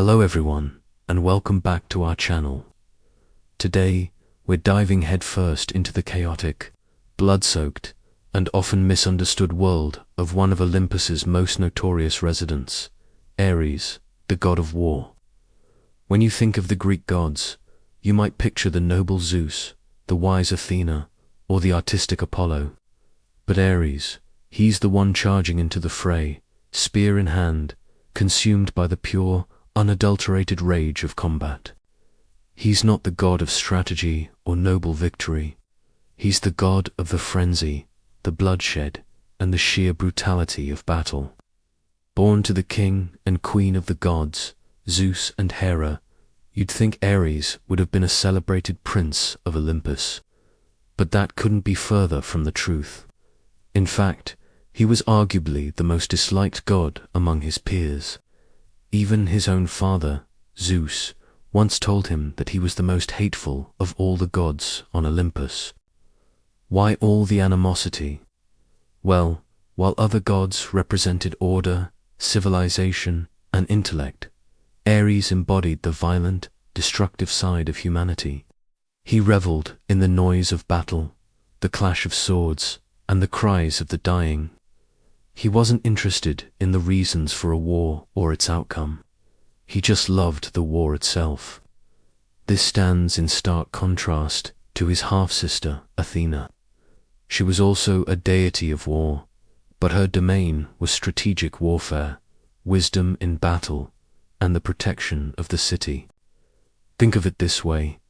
Hello everyone, and welcome back to our channel. Today, we're diving headfirst into the chaotic, blood-soaked, and often misunderstood world of one of Olympus's most notorious residents, Ares, the god of war. When you think of the Greek gods, you might picture the noble Zeus, the wise Athena, or the artistic Apollo. But Ares, he's the one charging into the fray, spear in hand, consumed by the pure, unadulterated rage of combat. He's not the god of strategy or noble victory. He's the god of the frenzy, the bloodshed, and the sheer brutality of battle. Born to the king and queen of the gods, Zeus and Hera, you'd think Ares would have been a celebrated prince of Olympus. But that couldn't be further from the truth. In fact, he was arguably the most disliked god among his peers. Even his own father, Zeus, once told him that he was the most hateful of all the gods on Olympus. Why all the animosity? Well, while other gods represented order, civilization, and intellect, Ares embodied the violent, destructive side of humanity. He reveled in the noise of battle, the clash of swords, and the cries of the dying. He wasn't interested in the reasons for a war or its outcome. He just loved the war itself. This stands in stark contrast to his half-sister, Athena. She was also a deity of war, but her domain was strategic warfare, wisdom in battle, and the protection of the city. Think of it this way.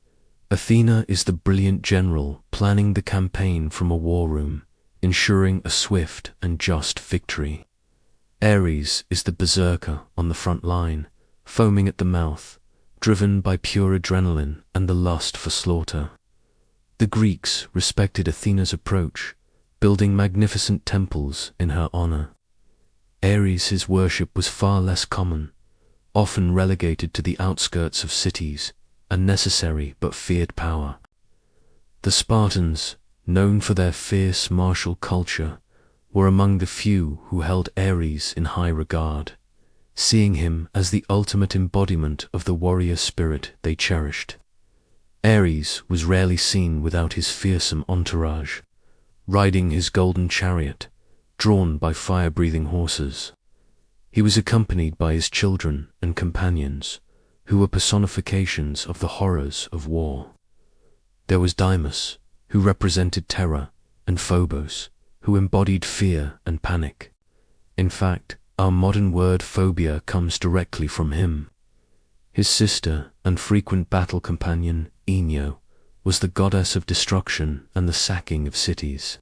Athena is the brilliant general planning the campaign from a war room, ensuring a swift and just victory. Ares is the berserker on the front line, foaming at the mouth, driven by pure adrenaline and the lust for slaughter. The Greeks respected Athena's approach, building magnificent temples in her honor. Ares' worship was far less common, often relegated to the outskirts of cities, a necessary but feared power. The Spartans, known for their fierce martial culture, were among the few who held Ares in high regard, seeing him as the ultimate embodiment of the warrior spirit they cherished. Ares was rarely seen without his fearsome entourage, riding his golden chariot, drawn by fire-breathing horses. He was accompanied by his children and companions, who were personifications of the horrors of war. There was Deimos, who represented terror, and Phobos, who embodied fear and panic. In fact, our modern word phobia comes directly from him. His sister and frequent battle companion, Enyo, was the goddess of destruction and the sacking of cities.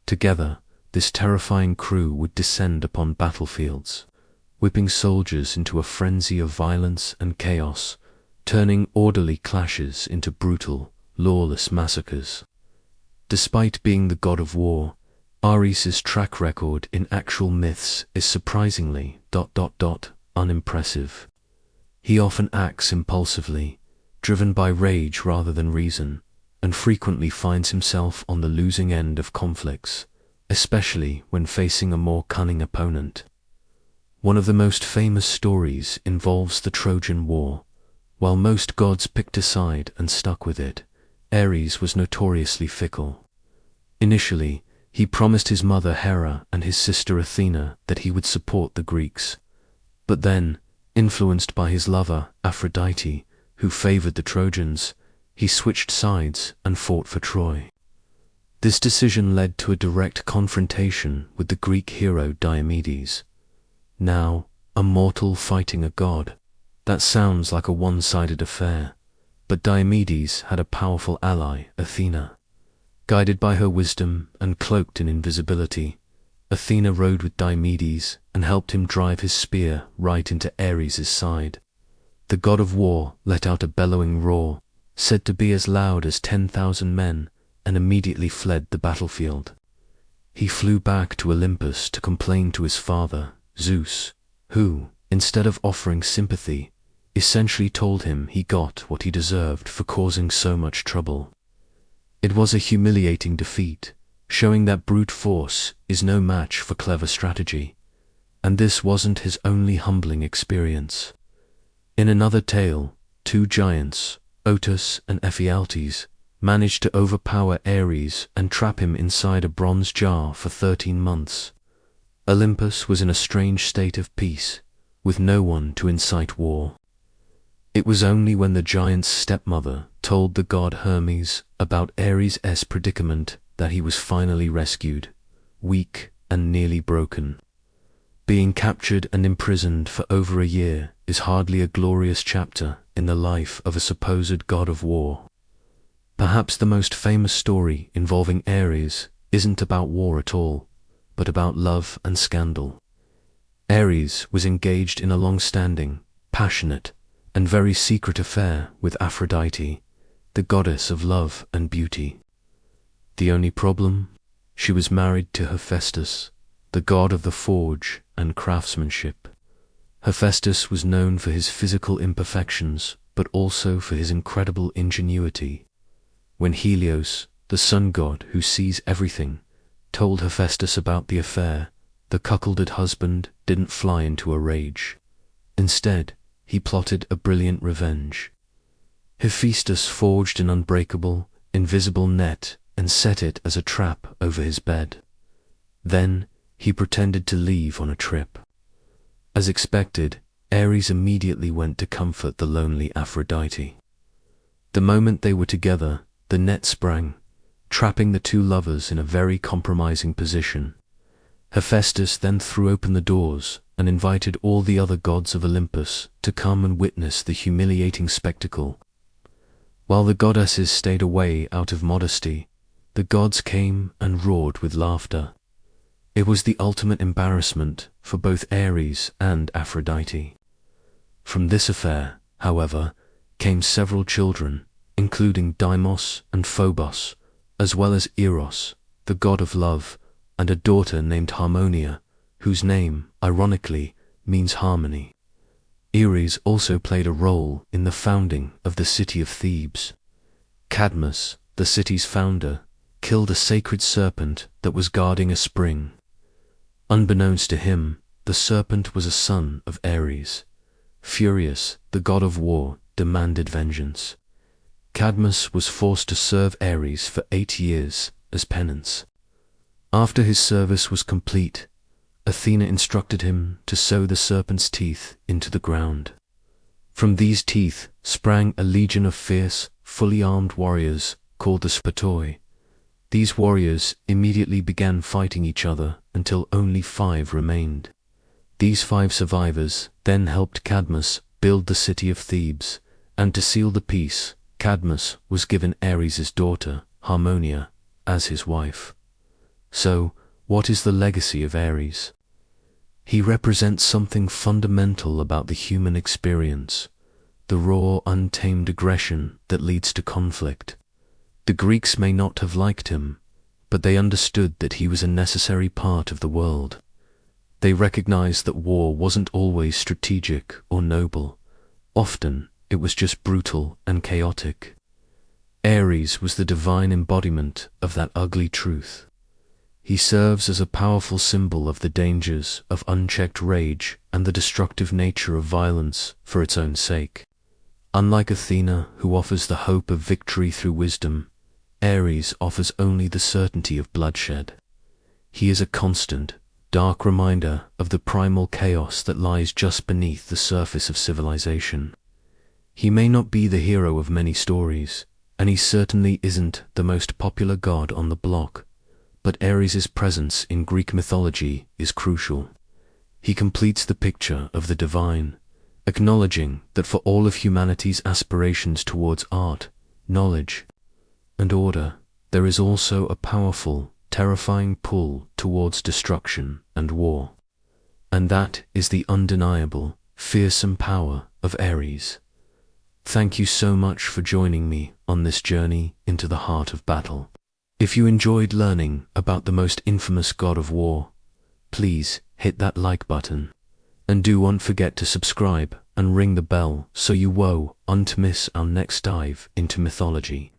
Together, this terrifying crew would descend upon battlefields, whipping soldiers into a frenzy of violence and chaos, turning orderly clashes into brutal, lawless massacres. Despite being the god of war, Ares' track record in actual myths is surprisingly ... unimpressive. He often acts impulsively, driven by rage rather than reason, and frequently finds himself on the losing end of conflicts, especially when facing a more cunning opponent. One of the most famous stories involves the Trojan War. While most gods picked a side and stuck with it, Ares was notoriously fickle. Initially, he promised his mother Hera and his sister Athena that he would support the Greeks. But then, influenced by his lover Aphrodite, who favored the Trojans, he switched sides and fought for Troy. This decision led to a direct confrontation with the Greek hero Diomedes. Now, a mortal fighting a god. That sounds like a one-sided affair. But Diomedes had a powerful ally, Athena. Guided by her wisdom and cloaked in invisibility, Athena rode with Diomedes and helped him drive his spear right into Ares' side. The god of war let out a bellowing roar, said to be as loud as 10,000 men, and immediately fled the battlefield. He flew back to Olympus to complain to his father, Zeus, who, instead of offering sympathy, essentially told him he got what he deserved for causing so much trouble. It was a humiliating defeat, showing that brute force is no match for clever strategy, and this wasn't his only humbling experience. In another tale, two giants, Otus and Ephialtes, managed to overpower Ares and trap him inside a bronze jar for 13 months. Olympus was in a strange state of peace, with no one to incite war. It was only when the giant's stepmother told the god Hermes about Ares' predicament that he was finally rescued, weak and nearly broken. Being captured and imprisoned for over a year is hardly a glorious chapter in the life of a supposed god of war. Perhaps the most famous story involving Ares isn't about war at all, but about love and scandal. Ares was engaged in a long-standing, passionate, and very secret affair with Aphrodite, the goddess of love and beauty. The only problem? She was married to Hephaestus, the god of the forge and craftsmanship. Hephaestus was known for his physical imperfections, but also for his incredible ingenuity. When Helios, the sun god who sees everything, told Hephaestus about the affair, the cuckolded husband didn't fly into a rage. Instead, he plotted a brilliant revenge. Hephaestus forged an unbreakable, invisible net and set it as a trap over his bed. Then, he pretended to leave on a trip. As expected, Ares immediately went to comfort the lonely Aphrodite. The moment they were together, the net sprang, trapping the two lovers in a very compromising position. Hephaestus then threw open the doors and invited all the other gods of Olympus to come and witness the humiliating spectacle. While the goddesses stayed away out of modesty, the gods came and roared with laughter. It was the ultimate embarrassment for both Ares and Aphrodite. From this affair, however, came several children, including Deimos and Phobos, as well as Eros, the god of love, and a daughter named Harmonia, whose name, ironically, means harmony. Ares also played a role in the founding of the city of Thebes. Cadmus, the city's founder, killed a sacred serpent that was guarding a spring. Unbeknownst to him, the serpent was a son of Ares. Furious, the god of war demanded vengeance. Cadmus was forced to serve Ares for 8 years as penance. After his service was complete, Athena instructed him to sow the serpent's teeth into the ground. From these teeth sprang a legion of fierce, fully armed warriors called the Spatoi. These warriors immediately began fighting each other until only 5 remained. These 5 survivors then helped Cadmus build the city of Thebes, and to seal the peace, Cadmus was given Ares' daughter, Harmonia, as his wife. So, what is the legacy of Ares? He represents something fundamental about the human experience, the raw, untamed aggression that leads to conflict. The Greeks may not have liked him, but they understood that he was a necessary part of the world. They recognized that war wasn't always strategic or noble. Often, it was just brutal and chaotic. Ares was the divine embodiment of that ugly truth. He serves as a powerful symbol of the dangers of unchecked rage and the destructive nature of violence for its own sake. Unlike Athena, who offers the hope of victory through wisdom, Ares offers only the certainty of bloodshed. He is a constant, dark reminder of the primal chaos that lies just beneath the surface of civilization. He may not be the hero of many stories, and he certainly isn't the most popular god on the block, but Ares' presence in Greek mythology is crucial. He completes the picture of the divine, acknowledging that for all of humanity's aspirations towards art, knowledge, and order, there is also a powerful, terrifying pull towards destruction and war. And that is the undeniable, fearsome power of Ares. Thank you so much for joining me on this journey into the heart of battle. If you enjoyed learning about the most infamous god of war, please hit that like button. And don't forget to subscribe and ring the bell so you won't miss our next dive into mythology.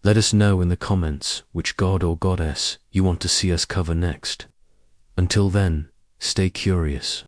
Let us know in the comments which god or goddess you want to see us cover next. Until then, stay curious.